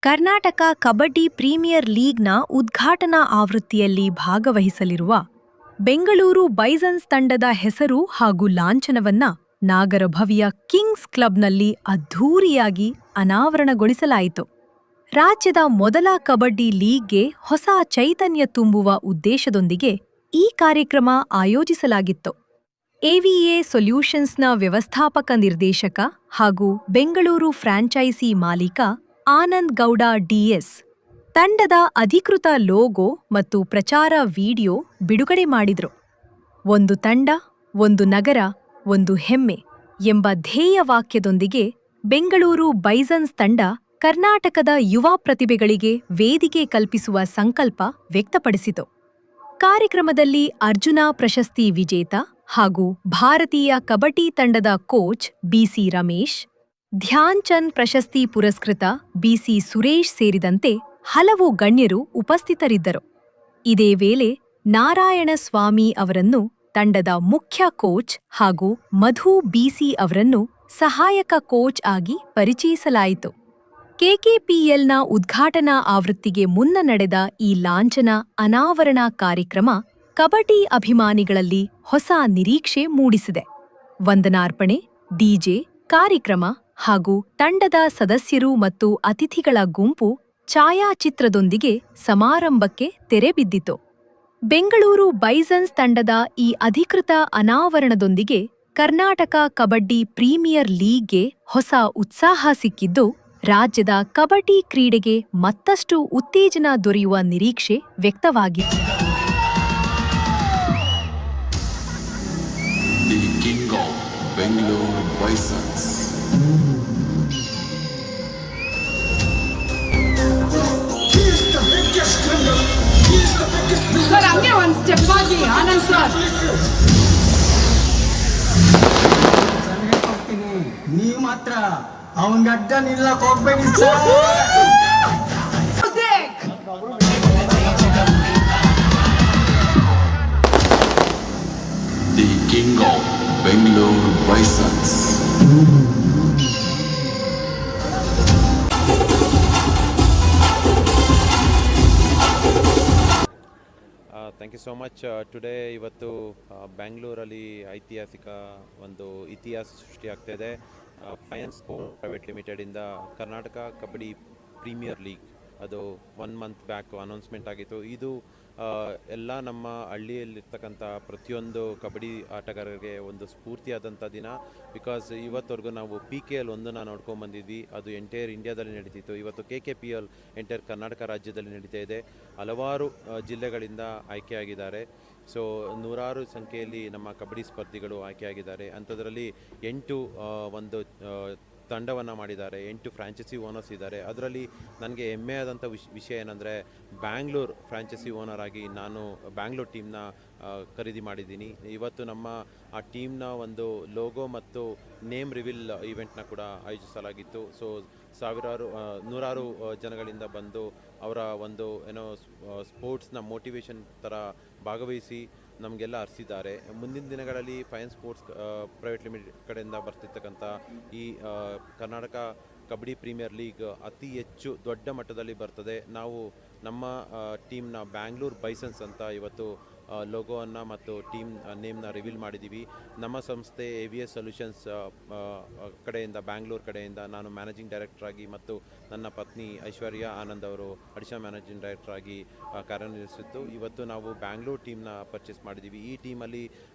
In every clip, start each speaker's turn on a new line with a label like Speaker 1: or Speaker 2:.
Speaker 1: Karnataka kabaddi premier ಲೀಗ್ನ ಉದ್ಘಾಟನಾ ಆವೃತ್ತಿಯಲ್ಲಿ ಭಾಗವಹಿಸಲಿರುವ ಬೆಂಗಳೂರು ಬೈಸನ್ಸ್ ತಂಡದ ಹೆಸರು ಹಾಗೂ ಲಾಂಛನವನ್ನ ನಾಗರಭವಿಯ ಕಿಂಗ್ಸ್ ಕ್ಲಬ್ನಲ್ಲಿ ಅದ್ಧೂರಿಯಾಗಿ ಅನಾವರಣಗೊಳಿಸಲಾಯಿತು. ರಾಜ್ಯದ ಮೊದಲ ಕಬಡ್ಡಿ ಲೀಗ್ಗೆ ಹೊಸ ಚೈತನ್ಯ ತುಂಬುವ ಉದ್ದೇಶದೊಂದಿಗೆ ಈ ಕಾರ್ಯಕ್ರಮ ಆಯೋಜಿಸಲಾಗಿತ್ತು. ಎವಿಎ ಸೊಲ್ಯೂಷನ್ಸ್ನ ವ್ಯವಸ್ಥಾಪಕ ನಿರ್ದೇಶಕ ಹಾಗೂ ಬೆಂಗಳೂರು ಫ್ರಾಂಚೈಸಿ ಮಾಲೀಕ ಆನಂದ್ ಗೌಡ ಡಿಎಸ್ ತಂಡದ ಅಧಿಕೃತ ಲೋಗೋ ಮತ್ತು ಪ್ರಚಾರ ವಿಡಿಯೋ ಬಿಡುಗಡೆ ಮಾಡಿದ್ರು. ಒಂದು ತಂಡ, ಒಂದು ನಗರ, ಒಂದು ಹೆಮ್ಮೆ ಎಂಬ ಧ್ಯೇಯ ವಾಕ್ಯದೊಂದಿಗೆ ಬೆಂಗಳೂರು ಬೈಸನ್ಸ್ ತಂಡ ಕರ್ನಾಟಕದ ಯುವ ಪ್ರತಿಭೆಗಳಿಗೆ ವೇದಿಕೆ ಕಲ್ಪಿಸುವ ಸಂಕಲ್ಪ ವ್ಯಕ್ತಪಡಿಸಿತು. ಕಾರ್ಯಕ್ರಮದಲ್ಲಿ ಅರ್ಜುನ ಪ್ರಶಸ್ತಿ ವಿಜೇತ ಹಾಗೂ ಭಾರತೀಯ ಕಬಡ್ಡಿ ತಂಡದ ಕೋಚ್ ಬಿಸಿ ರಮೇಶ್, ಧ್ಯಾನ್ ಚಂದ್ ಪ್ರಶಸ್ತಿ ಪುರಸ್ಕೃತ ಬಿಸಿ ಸುರೇಶ್ ಸೇರಿದಂತೆ ಹಲವು ಗಣ್ಯರು ಉಪಸ್ಥಿತರಿದ್ದರು. ಇದೇ ವೇಳೆ ನಾರಾಯಣಸ್ವಾಮಿ ಅವರನ್ನು ತಂಡದ ಮುಖ್ಯ ಕೋಚ್ ಹಾಗೂ ಮಧು ಬಿಸಿ ಅವರನ್ನು ಸಹಾಯಕ ಕೋಚ್ ಆಗಿ ಪರಿಚಯಿಸಲಾಯಿತು. ಕೆಕೆಪಿಎಲ್ನ ಉದ್ಘಾಟನಾ ಆವೃತ್ತಿಗೆ ಮುನ್ನ ನಡೆದ ಈ ಲಾಂಛನ ಅನಾವರಣ ಕಾರ್ಯಕ್ರಮ ಕಬಡ್ಡಿ ಅಭಿಮಾನಿಗಳಲ್ಲಿ ಹೊಸ ನಿರೀಕ್ಷೆ ಮೂಡಿಸಿದೆ. ವಂದನಾರ್ಪಣೆ, ಡಿಜೆ, ಕಾರ್ಯಕ್ರಮ ಹಾಗೂ ತಂಡದ ಸದಸ್ಯರು ಮತ್ತು ಅತಿಥಿಗಳ ಗುಂಪು ಛಾಯಾಚಿತ್ರದೊಂದಿಗೆ ಸಮಾರಂಭಕ್ಕೆ ತೆರೆಬಿದ್ದಿತು. ಬೆಂಗಳೂರು ಬೈಸನ್ಸ್ ತಂಡದ ಈ ಅಧಿಕೃತ ಅನಾವರಣದೊಂದಿಗೆ ಕರ್ನಾಟಕ ಕಬಡ್ಡಿ ಪ್ರೀಮಿಯರ್ ಲೀಗ್ಗೆ ಹೊಸ ಉತ್ಸಾಹ ಸಿಕ್ಕಿದ್ದು, ರಾಜ್ಯದ ಕಬಡ್ಡಿ ಕ್ರೀಡೆಗೆ ಮತ್ತಷ್ಟು ಉತ್ತೇಜನ ದೊರೆಯುವ ನಿರೀಕ್ಷೆ ವ್ಯಕ್ತವಾಗಿದೆ.
Speaker 2: The King of Bangalore Bisons.
Speaker 3: Sir, ಹಂಗೆ ಒಂದು ಸ್ಟೆಪ್ ಆಗಿ ಆನಂದ್ ಸರ್.
Speaker 4: ನೀವು ಮಾತ್ರ ಅವನ ಗಡ್ಡ ನಿಲ್ಲಕ್ ಹೋಗ್ಬೇಡಿ sir.
Speaker 2: The King of Bangalore Bisons.
Speaker 5: Thank you so much. Today ಇವತ್ತು ಬ್ಯಾಂಗ್ಳೂರಲ್ಲಿ ಐತಿಹಾಸಿಕ ಒಂದು ಇತಿಹಾಸ ಸೃಷ್ಟಿಯಾಗ್ತಾಯಿದೆ. ಫೈನಾನ್ಸ್ ಪ್ರೈವೇಟ್ ಲಿಮಿಟೆಡಿಂದ ಕರ್ನಾಟಕ ಕಬಡ್ಡಿ ಪ್ರೀಮಿಯರ್ ಲೀಗ್ ಅದು 1 ಮಂತ್ ಬ್ಯಾಕ್ ಅನೌನ್ಸ್ಮೆಂಟ್ ಆಗಿತ್ತು. ಇದು ಎಲ್ಲ ನಮ್ಮ ಹಳ್ಳಿಯಲ್ಲಿರ್ತಕ್ಕಂಥ ಪ್ರತಿಯೊಂದು ಕಬಡ್ಡಿ ಆಟಗಾರರಿಗೆ ಒಂದು ಸ್ಫೂರ್ತಿಯಾದಂಥ ದಿನ. ಬಿಕಾಸ್ ಇವತ್ತವರೆಗೂ ನಾವು PKL ಒಂದನ್ನು ನೋಡ್ಕೊಂಡ್ಬಂದಿದ್ವಿ, ಅದು ಎಂಟೈರ್ ಇಂಡಿಯಾದಲ್ಲಿ ನಡೀತಿತ್ತು. ಇವತ್ತು KKPL ಎಂಟೈರ್ ಕರ್ನಾಟಕ ರಾಜ್ಯದಲ್ಲಿ ನಡೀತಾ ಇದೆ. ಹಲವಾರು ಜಿಲ್ಲೆಗಳಿಂದ ಆಯ್ಕೆಯಾಗಿದ್ದಾರೆ. ಸೊ ನೂರಾರು ಸಂಖ್ಯೆಯಲ್ಲಿ ನಮ್ಮ ಕಬಡ್ಡಿ ಸ್ಪರ್ಧಿಗಳು ಆಯ್ಕೆಯಾಗಿದ್ದಾರೆ. ಅಂಥದ್ರಲ್ಲಿ 8 ಒಂದು ತಂಡವನ್ನು ಮಾಡಿದ್ದಾರೆ, 8 ಫ್ರಾಂಚೈಸಿ ಓನರ್ಸ್ ಇದ್ದಾರೆ. ಅದರಲ್ಲಿ ನನಗೆ ಹೆಮ್ಮೆಯಾದಂಥ ವಿಷಯ ಏನಂದರೆ, ಬ್ಯಾಂಗ್ಳೂರ್ ಫ್ರಾಂಚೈಸಿ ಓನರ್ ಆಗಿ ನಾನು ಬ್ಯಾಂಗ್ಳೂರ್ ಟೀಮ್ನ ಖರೀದಿ ಮಾಡಿದ್ದೀನಿ. ಇವತ್ತು ನಮ್ಮ ಆ ಟೀಮ್ನ ಒಂದು ಲೋಗೋ ಮತ್ತು ನೇಮ್ ರಿವೀಲ್ ಈವೆಂಟ್ನ ಕೂಡ ಆಯೋಜಿಸಲಾಗಿತ್ತು. ಸೊ ನೂರಾರು ಜನಗಳಿಂದ ಬಂದು ಅವರ ಒಂದು ಸ್ಪೋರ್ಟ್ಸ್ನ ಮೋಟಿವೇಶನ್ ಥರ ಭಾಗವಹಿಸಿ ನಮಗೆಲ್ಲ ಹರಿಸಿದ್ದಾರೆ. ಮುಂದಿನ ದಿನಗಳಲ್ಲಿ ಫೈನ್ ಸ್ಪೋರ್ಟ್ಸ್ ಪ್ರೈವೇಟ್ ಲಿಮಿಟೆಡ್ ಕಡೆಯಿಂದ ಬರ್ತಿರ್ತಕ್ಕಂಥ ಈ ಕರ್ನಾಟಕ ಕಬಡ್ಡಿ ಪ್ರೀಮಿಯರ್ ಲೀಗ್ ಅತಿ ಹೆಚ್ಚು ದೊಡ್ಡ ಮಟ್ಟದಲ್ಲಿ ಬರ್ತದೆ. ನಾವು ನಮ್ಮ ಟೀಮ್ನ ಬ್ಯಾಂಗ್ಳೂರ್ ಬೈಸನ್ಸ್ ಅಂತ ಇವತ್ತು ಲೋಗೋವನ್ನು ಮತ್ತು ಟೀಮ್ ನೇಮ್ನ ರಿವೀಲ್ ಮಾಡಿದ್ದೀವಿ. ನಮ್ಮ ಸಂಸ್ಥೆ AVS ಸೊಲ್ಯೂಷನ್ಸ್ ಕಡೆಯಿಂದ, ಬ್ಯಾಂಗ್ಳೂರ್ ಕಡೆಯಿಂದ ನಾನು ಮ್ಯಾನೇಜಿಂಗ್ ಡೈರೆಕ್ಟರ್ ಆಗಿ ಮತ್ತು ನನ್ನ ಪತ್ನಿ ಐಶ್ವರ್ಯ ಆನಂದ್ ಅವರು ಅಡಿಷನಲ್ ಮ್ಯಾನೇಜಿಂಗ್ ಡೈರೆಕ್ಟರ್ ಆಗಿ ಕಾರ್ಯನಿರ್ವಹಿಸಿದ್ದು. ಇವತ್ತು ನಾವು ಬ್ಯಾಂಗ್ಳೂರ್ ಟೀಮ್ನ ಪರ್ಚೇಸ್ ಮಾಡಿದ್ದೀವಿ. ಈ ಟೀಮಲ್ಲಿ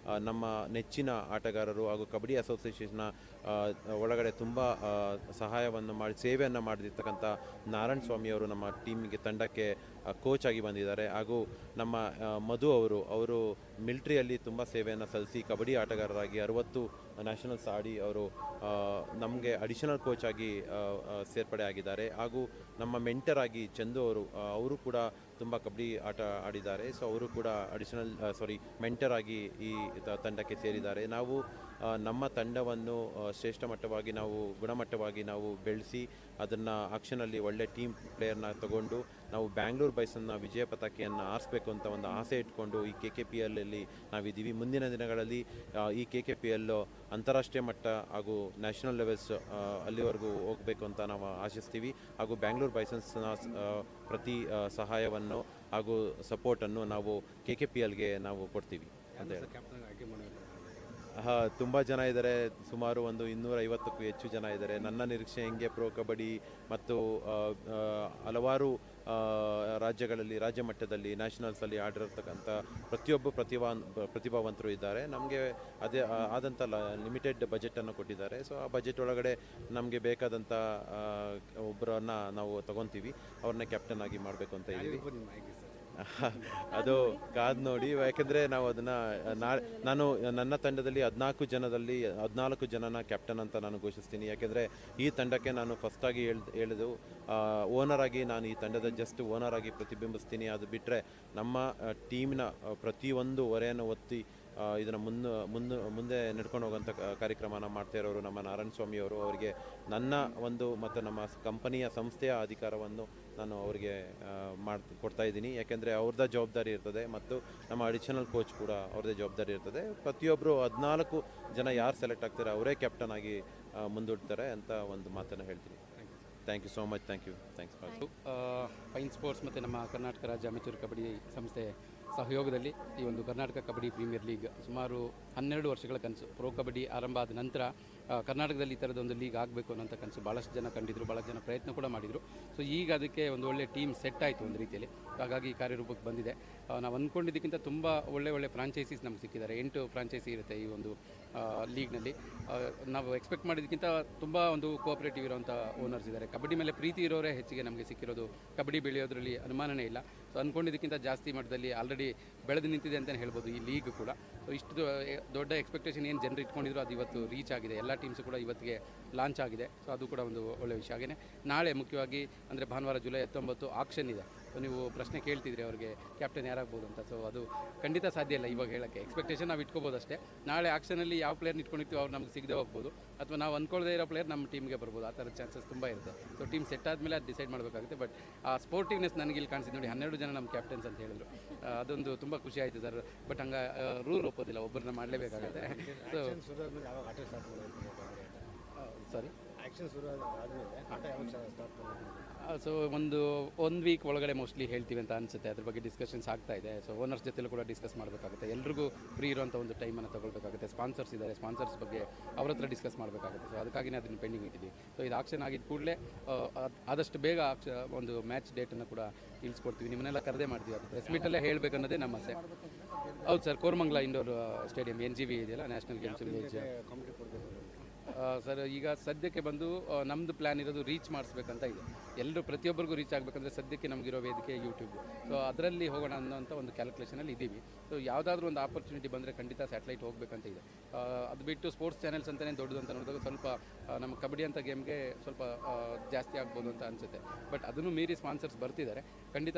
Speaker 5: ನಮ್ಮ ನೆಚ್ಚಿನ ಆಟಗಾರರು ಹಾಗೂ ಕಬಡ್ಡಿ ಅಸೋಸಿಯೇಷನ್ನ ಒಳಗಡೆ ತುಂಬ ಸಹಾಯವನ್ನು ಮಾಡಿ ಸೇವೆಯನ್ನು ಮಾಡಿರ್ತಕ್ಕಂಥ ನಾರಾಯಣ ಸ್ವಾಮಿಯವರು ನಮ್ಮ ಟೀಮಿಗೆ ತಂಡಕ್ಕೆ ಕೋಚ್ ಆಗಿ ಬಂದಿದ್ದಾರೆ. ಹಾಗೂ ನಮ್ಮ ಮಧು ಅವರು ಮಿಲಿಟ್ರಿಯಲ್ಲಿ ತುಂಬ ಸೇವೆಯನ್ನು ಸಲ್ಲಿಸಿ ಕಬಡ್ಡಿ ಆಟಗಾರರಾಗಿ 60 ನ್ಯಾಷನಲ್ಸ್ ಆಡಿ ಅವರು ನಮಗೆ ಅಡಿಷನಲ್ ಕೋಚ್ ಆಗಿ ಸೇರ್ಪಡೆ ಆಗಿದ್ದಾರೆ. ಹಾಗೂ ನಮ್ಮ ಮೆಂಟರ್ ಆಗಿ ಚಂದು ಅವರು ಕೂಡ ತುಂಬ ಕಬಡ್ಡಿ ಆಟ ಆಡಿದ್ದಾರೆ. ಸೊ ಅವರು ಕೂಡ ಮೆಂಟರ್ ಆಗಿ ಈ ತಂಡಕ್ಕೆ ಸೇರಿದ್ದಾರೆ. ನಾವು ನಮ್ಮ ತಂಡವನ್ನು ಶ್ರೇಷ್ಠ ಮಟ್ಟವಾಗಿ ನಾವು ಗುಣಮಟ್ಟವಾಗಿ ನಾವು ಬೆಳೆಸಿ ಅದನ್ನು ಆಕ್ಷನಲ್ಲಿ ಒಳ್ಳೆ ಟೀಮ್ ಪ್ಲೇಯರ್ನ ತಗೊಂಡು ನಾವು ಬ್ಯಾಂಗ್ಳೂರು ಬೈಸನ್ನ ವಿಜಯ ಪತಾಕೆಯನ್ನು ಆರಿಸ್ಬೇಕು ಅಂತ ಒಂದು ಆಸೆ ಇಟ್ಕೊಂಡು ಈ KKPL ಅಲ್ಲಿ ನಾವಿದ್ದೀವಿ. ಮುಂದಿನ ದಿನಗಳಲ್ಲಿ ಈ KKPL ಅಂತಾರಾಷ್ಟ್ರೀಯ ಮಟ್ಟ ಹಾಗೂ ನ್ಯಾಷನಲ್ ಲೆವೆಲ್ಸ್ ಅಲ್ಲಿವರೆಗೂ ಹೋಗಬೇಕು ಅಂತ ನಾವು ಆಶಿಸ್ತೀವಿ. ಹಾಗೂ ಬ್ಯಾಂಗ್ಳೂರು ಬೈಸನ್ಸ್ನ ಪ್ರತಿ ಸಹಾಯವನ್ನು ಹಾಗೂ ಸಪೋರ್ಟನ್ನು ನಾವು KKPLಗೆ ನಾವು ಕೊಡ್ತೀವಿ ಅಂತ ಹೇಳಿ. ತುಂಬ ಜನ ಇದ್ದಾರೆ, ಸುಮಾರು ಒಂದು 250ಕ್ಕೂ ಹೆಚ್ಚು ಜನ ಇದ್ದಾರೆ. ನನ್ನ ನಿರೀಕ್ಷೆ ಹಿಂಗೆ ಪ್ರೋ ಕಬಡ್ಡಿ ಮತ್ತು ಹಲವಾರು ರಾಜ್ಯಗಳಲ್ಲಿ, ರಾಜ್ಯ ಮಟ್ಟದಲ್ಲಿ, ನ್ಯಾಷನಲ್ಸಲ್ಲಿ ಆಡಿರತಕ್ಕಂಥ ಪ್ರತಿಯೊಬ್ಬ ಪ್ರತಿಭಾವಂತರು ಇದ್ದಾರೆ. ನಮಗೆ ಅದೇ ಆದಂಥ ಲಿಮಿಟೆಡ್ ಬಜೆಟನ್ನು ಕೊಟ್ಟಿದ್ದಾರೆ. ಸೊ ಆ ಬಜೆಟ್ ಒಳಗಡೆ ನಮಗೆ ಬೇಕಾದಂಥ ಒಬ್ಬರನ್ನ ನಾವು ತಗೊತೀವಿ, ಅವ್ರನ್ನ ಕ್ಯಾಪ್ಟನ್ ಆಗಿ ಮಾಡಬೇಕು ಅಂತ ಇದ್ದೀವಿ. ಅದು ಕಾದು ನೋಡಿ, ಯಾಕೆಂದರೆ ನಾವು ಅದನ್ನು ನಾನು ನನ್ನ ತಂಡದಲ್ಲಿ 14 ಜನನ ಕ್ಯಾಪ್ಟನ್ ಅಂತ ನಾನು ಘೋಷಿಸ್ತೀನಿ. ಯಾಕೆಂದರೆ ಈ ತಂಡಕ್ಕೆ ನಾನು ಫಸ್ಟಾಗಿ ಹೇಳಿದು ಓನರ್ ಆಗಿ ನಾನು ಈ ತಂಡದ ಜಸ್ಟ್ ಓನರ್ ಆಗಿ ಪ್ರತಿಬಿಂಬಿಸ್ತೀನಿ. ಅದು ಬಿಟ್ಟರೆ ನಮ್ಮ ಟೀಮಿನ ಪ್ರತಿಯೊಂದು ಹೊರೆಯನ್ನು ಒತ್ತಿ ಇದನ್ನು ಮುಂದೆ ನಡ್ಕೊಂಡು ಹೋಗೋಂಥ ಕಾರ್ಯಕ್ರಮನ ಮಾಡ್ತಾ ಇರೋರು ನಮ್ಮ ನಾರಾಯಣ ಸ್ವಾಮಿಯವರು. ಅವರಿಗೆ ನನ್ನ ಒಂದು ಮತ್ತು ನಮ್ಮ ಕಂಪನಿಯ ಸಂಸ್ಥೆಯ ಅಧಿಕಾರವನ್ನು ನಾನು ಅವರಿಗೆ ಕೊಡ್ತಾ ಇದ್ದೀನಿ. ಯಾಕೆಂದರೆ ಅವ್ರದ್ದೇ ಜವಾಬ್ದಾರಿ ಇರ್ತದೆ ಮತ್ತು ನಮ್ಮ ಅಡಿಷನಲ್ ಕೋಚ್ ಕೂಡ ಅವ್ರದ್ದೇ ಜವಾಬ್ದಾರಿ ಇರ್ತದೆ. ಪ್ರತಿಯೊಬ್ಬರು 14 ಜನ ಯಾರು ಸೆಲೆಕ್ಟ್ ಆಗ್ತಾರೆ ಅವರೇ ಕ್ಯಾಪ್ಟನ್ ಆಗಿ ಮುಂದೂಡ್ತಾರೆ ಅಂತ ಒಂದು ಮಾತನ್ನು ಹೇಳ್ತೀನಿ. Thank you so much. Thanks
Speaker 6: fine sports ಮತ್ತು ನಮ್ಮ ಕರ್ನಾಟಕ ರಾಜ್ಯ ಅಮೆಚೂರ್ ಕಬಡ್ಡಿ ಸಂಸ್ಥೆ ಸಹಯೋಗದಲ್ಲಿ ಈ ಒಂದು ಕರ್ನಾಟಕ ಕಬಡ್ಡಿ ಪ್ರೀಮಿಯರ್ ಲೀಗ್ ಸುಮಾರು 12 ವರ್ಷಗಳ ಕನಸು. ಪ್ರೋ ಕಬಡ್ಡಿ ಆರಂಭ ಆದ ನಂತರ ಕರ್ನಾಟಕದಲ್ಲಿ ಈ ಥರದೊಂದು ಲೀಗ್ ಆಗಬೇಕು ಅನ್ನೋಂಥ ಕನಸು ಭಾಳಷ್ಟು ಜನ ಕಂಡಿದ್ರು, ಭಾಳಷ್ಟು ಜನ ಪ್ರಯತ್ನ ಕೂಡ ಮಾಡಿದರು. ಸೊ ಈಗ ಅದಕ್ಕೆ ಒಂದು ಒಳ್ಳೆ ಟೀಮ್ ಸೆಟ್ ಆಯಿತು ಒಂದು ರೀತಿಯಲ್ಲಿ. ಹಾಗಾಗಿ ಕಾರ್ಯರೂಪಕ್ಕೆ ಬಂದಿದೆ. ನಾವು ಅಂದ್ಕೊಂಡಿದ್ದಕ್ಕಿಂತ ತುಂಬ ಒಳ್ಳೆ ಫ್ರಾಂಚೈಸೀಸ್ ನಮ್ಗೆ ಸಿಕ್ಕಿದ್ದಾರೆ. 8 ಫ್ರಾಂಚೈಸಿ ಇರುತ್ತೆ ಈ ಒಂದು ಲೀಗ್ನಲ್ಲಿ. ನಾವು ಎಕ್ಸ್ಪೆಕ್ಟ್ ಮಾಡಿದ್ದಕ್ಕಿಂತ ತುಂಬ ಒಂದು ಕೋಆಪರೇಟಿವ್ ಇರೋಂಥ ಓನರ್ಸ್ ಇದ್ದಾರೆ. ಕಬಡ್ಡಿ ಮೇಲೆ ಪ್ರೀತಿ ಇರೋರೇ ಹೆಚ್ಚಿಗೆ ನಮಗೆ ಸಿಕ್ಕಿರೋದು. ಕಬಡ್ಡಿ ಬೆಳೆಯೋದ್ರಲ್ಲಿ ಅನುಮಾನನೇ ಇಲ್ಲ. ಸೊ ಅಂದ್ಕೊಂಡಿದ್ದಕ್ಕಿಂತ ಜಾಸ್ತಿ ಮಟ್ಟದಲ್ಲಿ ಆಲ್ರೆಡಿ ಬೆಳೆದು ನಿಂತಿದೆ ಅಂತಲೇ ಹೇಳ್ಬೋದು ಈ ಲೀಗ್ ಕೂಡ. ಸೊ ಇಷ್ಟು ದೊಡ್ಡ ಎಕ್ಸ್ಪೆಕ್ಟೇಷನ್ ಏನು ಜನರು ಇಟ್ಕೊಂಡಿದ್ರು ಅದು ಇವತ್ತು ರೀಚ್ ಆಗಿದೆ. ಎಲ್ಲ ಟೀಮ್ಸು ಕೂಡ ಇವತ್ತಿಗೆ ಲಾಂಚ್ ಆಗಿದೆ. ಸೊ ಅದು ಕೂಡ ಒಂದು ಒಳ್ಳೆಯ ವಿಷಯ. ಹಾಗೆಯೇ ನಾಳೆ ಮುಖ್ಯವಾಗಿ ಅಂದರೆ ಭಾನುವಾರ ಜುಲೈ 19 ಆಕ್ಷನ್ ಇದೆ. ಸೊ ನೀವು ಪ್ರಶ್ನೆ ಕೇಳ್ತಿದ್ರಿ ಅವ್ರಿಗೆ ಕ್ಯಾಪ್ಟನ್ ಯಾರಾಗ್ಬೋದು ಅಂತ. ಸೊ ಅದು ಖಂಡಿತ ಸಾಧ್ಯ ಇಲ್ಲ ಇವಾಗ ಹೇಳೋಕ್ಕೆ. ಎಕ್ಸ್ಪೆಕ್ಟೇಷನ್ ನಾವು ಇಟ್ಕೋಬೋದು ಅಷ್ಟೇ. ನಾಳೆ ಆಕ್ಷನಲ್ಲಿ ಯಾವ ಪ್ಲೇಯರ್ನ ಇಟ್ಕೊಂಡಿರ್ತೀವಿ ಅವ್ರು ನಮ್ಗೆ ಸಿಗದೆ ಹೋಗ್ಬೋದು, ಅಥವಾ ನಾವು ಅಂದ್ಕೊಳ್ಳದೇ ಇರೋ ಪ್ಲೇಯರ್ ನಮ್ಮ ಟೀಮ್ಗೆ ಬರ್ಬೋದು. ಆ ಥರದ ಚಾನ್ಸಸ್ ತುಂಬ ಇರುತ್ತೆ. ಸೊ ಟೀಮ್ ಸೆಟ್ ಆದಮೇಲೆ ಅದು ಡಿಸೈಡ್ ಮಾಡಬೇಕಾಗುತ್ತೆ. ಬಟ್ ಆ ಸ್ಪೋರ್ಟಿವ್ನೆಸ್ ನನಗೆ ಇಲ್ಲಿ ಕಾಣಿಸಿದ್ದು ನೋಡಿ. 12 ಜನ ನಮ್ಮ ಕ್ಯಾಪ್ಟನ್ಸ್ ಅಂತ ಹೇಳಿದ್ರು. ಅದೊಂದು ತುಂಬ ಖುಷಿ ಆಯಿತು ಸರ್. ಬಟ್ ಹಂಗೆ ರೂಲ್ ಒಪ್ಪೋದಿಲ್ಲ, ಒಬ್ಬರನ್ನ ಮಾಡಲೇಬೇಕಾಗುತ್ತೆ. ಸೊ ಸಾರಿ ಸೊ ಒಂದು ವೀಕ್ ಒಳಗಡೆ ಮೋಸ್ಟ್ಲಿ ಹೇಳ್ತೀವಿ ಅಂತ ಅನಿಸುತ್ತೆ. ಅದ್ರ ಬಗ್ಗೆ ಡಿಸ್ಕಷನ್ಸ್ ಆಗ್ತಾ ಇದೆ. ಸೊ ಓನರ್ಸ್ ಜೊತೆಲೂ ಕೂಡ ಡಿಸ್ಕಸ್ ಮಾಡಬೇಕಾಗುತ್ತೆ. ಎಲ್ರಿಗೂ ಫ್ರೀ ಇರುವಂಥ ಒಂದು ಟೈಮನ್ನು ತೊಗೊಳ್ಬೇಕಾಗುತ್ತೆ. ಸ್ಪಾನ್ಸರ್ಸ್ ಇದ್ದಾರೆ, ಸ್ಪಾನ್ಸರ್ಸ್ ಬಗ್ಗೆ ಅವ್ರ ಹತ್ರ ಡಿಸ್ಕಸ್ ಮಾಡಬೇಕಾಗುತ್ತೆ. ಸೊ ಅದಕ್ಕಾಗಿನೇ ಅದನ್ನು ಪೆಂಡಿಂಗ್ ಇಟ್ಟಿದ್ದೀವಿ. ಸೊ ಇದು ಆಕ್ಷನ್ ಆಗಿದ್ದ ಕೂಡಲೇ ಆದಷ್ಟು ಬೇಗ ಒಂದು ಮ್ಯಾಚ್ ಡೇಟನ್ನು ಕೂಡ ತಿಳಿಸ್ಕೊಡ್ತೀವಿ. ನಿಮ್ಮನ್ನೆಲ್ಲ ಕರೆದೇ ಮಾಡ್ತೀವಿ. ಅದು ಪ್ರೆಸ್ ಮೀಟಲ್ಲೇ ಹೇಳಬೇಕನ್ನೋದೇ ನಮ್ಮ ಆಸೆ. ಹೌದು sir, Koramangala indoor stadium NGV ಇದೆಯಲ್ಲ, ನ್ಯಾಷನಲ್ ಗೇಮ್ಸ್ ವಿಲೇಜ್. ಸರ್ ಈಗ ಸದ್ಯಕ್ಕೆ ಬಂದು ನಮ್ಮದು ಪ್ಲ್ಯಾನ್ ಇರೋದು ರೀಚ್ ಮಾಡಿಸ್ಬೇಕಂತ ಇದೆ. ಎಲ್ಲರೂ ಪ್ರತಿಯೊಬ್ಬರಿಗೂ ರೀಚ್ ಆಗಬೇಕಂದ್ರೆ ಸದ್ಯಕ್ಕೆ ನಮಗಿರೋ ವೇದಿಕೆ ಯೂಟ್ಯೂಬ್. ಸೊ ಅದರಲ್ಲಿ ಹೋಗೋಣ ಅನ್ನೋಂಥ ಒಂದು ಕ್ಯಾಲ್ಕುಲೇಷನಲ್ಲಿ ಇದ್ದೀವಿ. ಸೊ ಯಾವುದಾದ್ರೂ ಒಂದು ಆಪರ್ಚುನಿಟಿ ಬಂದರೆ ಖಂಡಿತ ಸ್ಯಾಟಲೈಟ್ ಹೋಗಬೇಕಂತ ಇದೆ. ಅದು ಬಿಟ್ಟು ಸ್ಪೋರ್ಟ್ಸ್ ಚಾನೆಲ್ಸ್ ಅಂತಲೇ ದೊಡ್ಡದು ಅಂತ ನೋಡಿದಾಗ ಸ್ವಲ್ಪ ನಮ್ಮ ಕಬಡ್ಡಿ ಅಂತ ಗೇಮ್ಗೆ ಸ್ವಲ್ಪ ಜಾಸ್ತಿ ಆಗ್ಬೋದು ಅಂತ ಅನಿಸುತ್ತೆ. ಬಟ್ ಅದನ್ನು ಮೀರಿ ಸ್ಪಾನ್ಸರ್ಸ್ ಬರ್ತಿದ್ದಾರೆ. ಖಂಡಿತ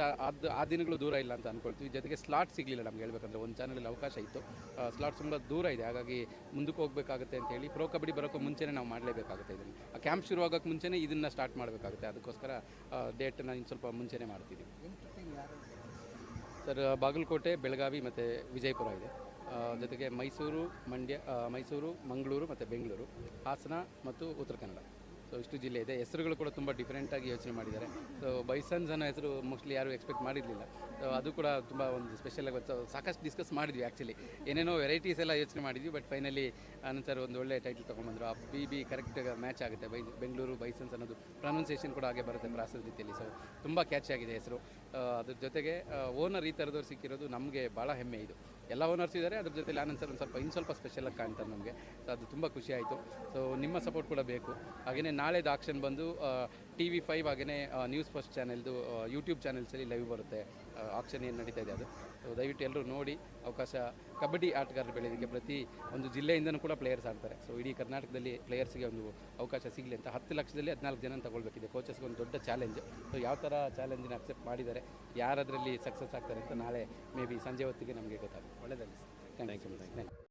Speaker 6: ಆ ದಿನಗಳು ದೂರ ಇಲ್ಲ ಅಂತ ಅಂದ್ಕೊಳ್ತೀವಿ. ಜೊತೆಗೆ ಸ್ಲಾಟ್ ಸಿಗಲಿಲ್ಲ ನಮ್ಗೆ ಹೇಳ್ಬೇಕಂದ್ರೆ. ಒಂದು ಚಾನಲಲ್ಲಿ ಅವಕಾಶ ಇತ್ತು, ಸ್ಲಾಟ್ ತುಂಬ ದೂರ ಇದೆ. ಹಾಗಾಗಿ ಮುಂದಕ್ಕೆ ಹೋಗಬೇಕಾಗುತ್ತೆ ಅಂತ ಹೇಳಿ ಪ್ರೋ ಕಬಡ್ಡಿ ಬರೋಕ್ಕೂ ಮುಂಚೆನೇ ನಾವು ಮಾಡಲೇಬೇಕಾಗುತ್ತೆ. ಇದನ್ನು ಆ ಕ್ಯಾಂಪ್ ಶುರು ಆಗೋಕ್ಕೆ ಮುಂಚೆನೇ ಇದನ್ನು ಸ್ಟಾರ್ಟ್ ಮಾಡಬೇಕಾಗುತ್ತೆ. ಅದಕ್ಕೋಸ್ಕರ ಡೇಟನ್ನು ಇನ್ನು ಸ್ವಲ್ಪ ಮುಂಚೆನೇ ಮಾಡ್ತಿದ್ದೀವಿ ಸರ್. ಬಾಗಲಕೋಟೆ, ಬೆಳಗಾವಿ ಮತ್ತು ವಿಜಯಪುರ ಇದೆ. ಜೊತೆಗೆ ಮೈಸೂರು, ಮಂಗಳೂರು ಮತ್ತು ಬೆಂಗಳೂರು, ಹಾಸನ ಮತ್ತು ಉತ್ತರ ಕನ್ನಡ. ಸೊ ಇಷ್ಟು ಜಿಲ್ಲೆ ಇದೆ. ಹೆಸರುಗಳು ಕೂಡ ತುಂಬ ಡಿಫ್ರೆಂಟಾಗಿ ಯೋಚನೆ ಮಾಡಿದ್ದಾರೆ. ಸೊ ಬೈಸನ್ಸ್ ಅನ್ನೋ ಹೆಸರು ಮೋಸ್ಟ್ಲಿ ಯಾರು ಎಕ್ಸ್ಪೆಕ್ಟ್ ಮಾಡಿರಲಿಲ್ಲ. ಸೊ ಅದು ಕೂಡ ತುಂಬ ಒಂದು ಸ್ಪೆಷಲಾಗಿ ಸಾಕಷ್ಟು ಡಿಸ್ಕಸ್ ಮಾಡಿದ್ವಿ. ಆ್ಯಕ್ಚುಲಿ ಏನೇನೋ ವೆರೈಟೀಸ್ ಎಲ್ಲ ಯೋಚನೆ ಮಾಡಿದ್ವಿ. ಬಟ್ ಫೈನಲಿ ಆನಂತರ ಒಂದು ಒಳ್ಳೆ ಟೈಟಲ್ ತೊಗೊಂಡ್ಬಂದರು. ಆ BB ಕರೆಕ್ಟ್ ಮ್ಯಾಚ್ ಆಗುತ್ತೆ. ಬೆಂಗಳೂರು ಬೈಸನ್ಸ್ ಅನ್ನೋದು ಪ್ರೊನೌನ್ಸಿಯೇಷನ್ ಕೂಡ ಹಾಗೆ ಬರುತ್ತೆ ಪ್ರಾಸದ ರೀತಿಯಲ್ಲಿ. ಸೊ ತುಂಬ ಕ್ಯಾಚ್ ಆಗಿದೆ ಹೆಸರು. ಅದ್ರ ಜೊತೆಗೆ ಓನರ್ ಈ ಥರದವ್ರು ಸಿಕ್ಕಿರೋದು ನಮಗೆ ಭಾಳ ಹೆಮ್ಮೆ. ಇದು ಎಲ್ಲ ಓನರ್ಸ್ ಇದ್ದಾರೆ. ಅದ್ರ ಜೊತೆಲಿ ಆನಂದ್ ಸರ್ ಇನ್ನು ಸ್ವಲ್ಪ ಸ್ಪೆಷಲಾಗಿ ಕಾಣ್ತಾರೆ ನಮಗೆ. ಸೊ ಅದು ತುಂಬ ಖುಷಿ ಆಯಿತು. ಸೊ ನಿಮ್ಮ ಸಪೋರ್ಟ್ ಕೂಡ ಬೇಕು. ಹಾಗೆಯೇ ನಾಳೆದು ಆಕ್ಷನ್ ಬಂದು TV5 ಹಾಗೆಯೇ ನ್ಯೂಸ್ ಫಸ್ಟ್ ಚಾನೆಲ್ದು ಯೂಟ್ಯೂಬ್ ಚಾನೆಲ್ಸಲ್ಲಿ ಲೈವ್ ಬರುತ್ತೆ. ಆಕ್ಷನ್ ಏನು ನಡೀತಾ ಇದೆ ಅದು. ಸೊ ದಯವಿಟ್ಟು ಎಲ್ಲರೂ ನೋಡಿ. ಅವಕಾಶ ಕಬಡ್ಡಿ ಆಟಗಾರರು ಬೆಳೆಯೋದಕ್ಕೆ ಪ್ರತಿ ಒಂದು ಜಿಲ್ಲೆಯಿಂದನೂ ಕೂಡ ಪ್ಲೇಯರ್ಸ್ ಆಡ್ತಾರೆ. ಸೊ ಇಡೀ ಕರ್ನಾಟಕದಲ್ಲಿ ಪ್ಲೇಯರ್ಸ್ಗೆ ಒಂದು ಅವಕಾಶ ಸಿಗಲಿ ಅಂತ 10 ಲಕ್ಷದಲ್ಲಿ 14 ಜನ ತಗೊಳ್ಬೇಕಿದೆ. ಕೋಚಸ್ಗೆ ಒಂದು ದೊಡ್ಡ ಚಾಲೆಂಜ್. ಸೊ ಯಾವ ಥರ ಚಾಲೆಂಜಿನ ಅಕ್ಸೆಪ್ಟ್ ಮಾಡಿದ್ದಾರೆ, ಯಾರದರಲ್ಲಿ ಸಕ್ಸಸ್ ಆಗ್ತಾರೆ ಅಂತ ನಾಳೆ ಮೇ ಬಿ ಸಂಜೆ ಹೊತ್ತಿಗೆ ನಮಗೆ ಗೊತ್ತಾಗುತ್ತೆ. ಒಳ್ಳೆಯದಾಗಲಿ ಸರ್. Thank you.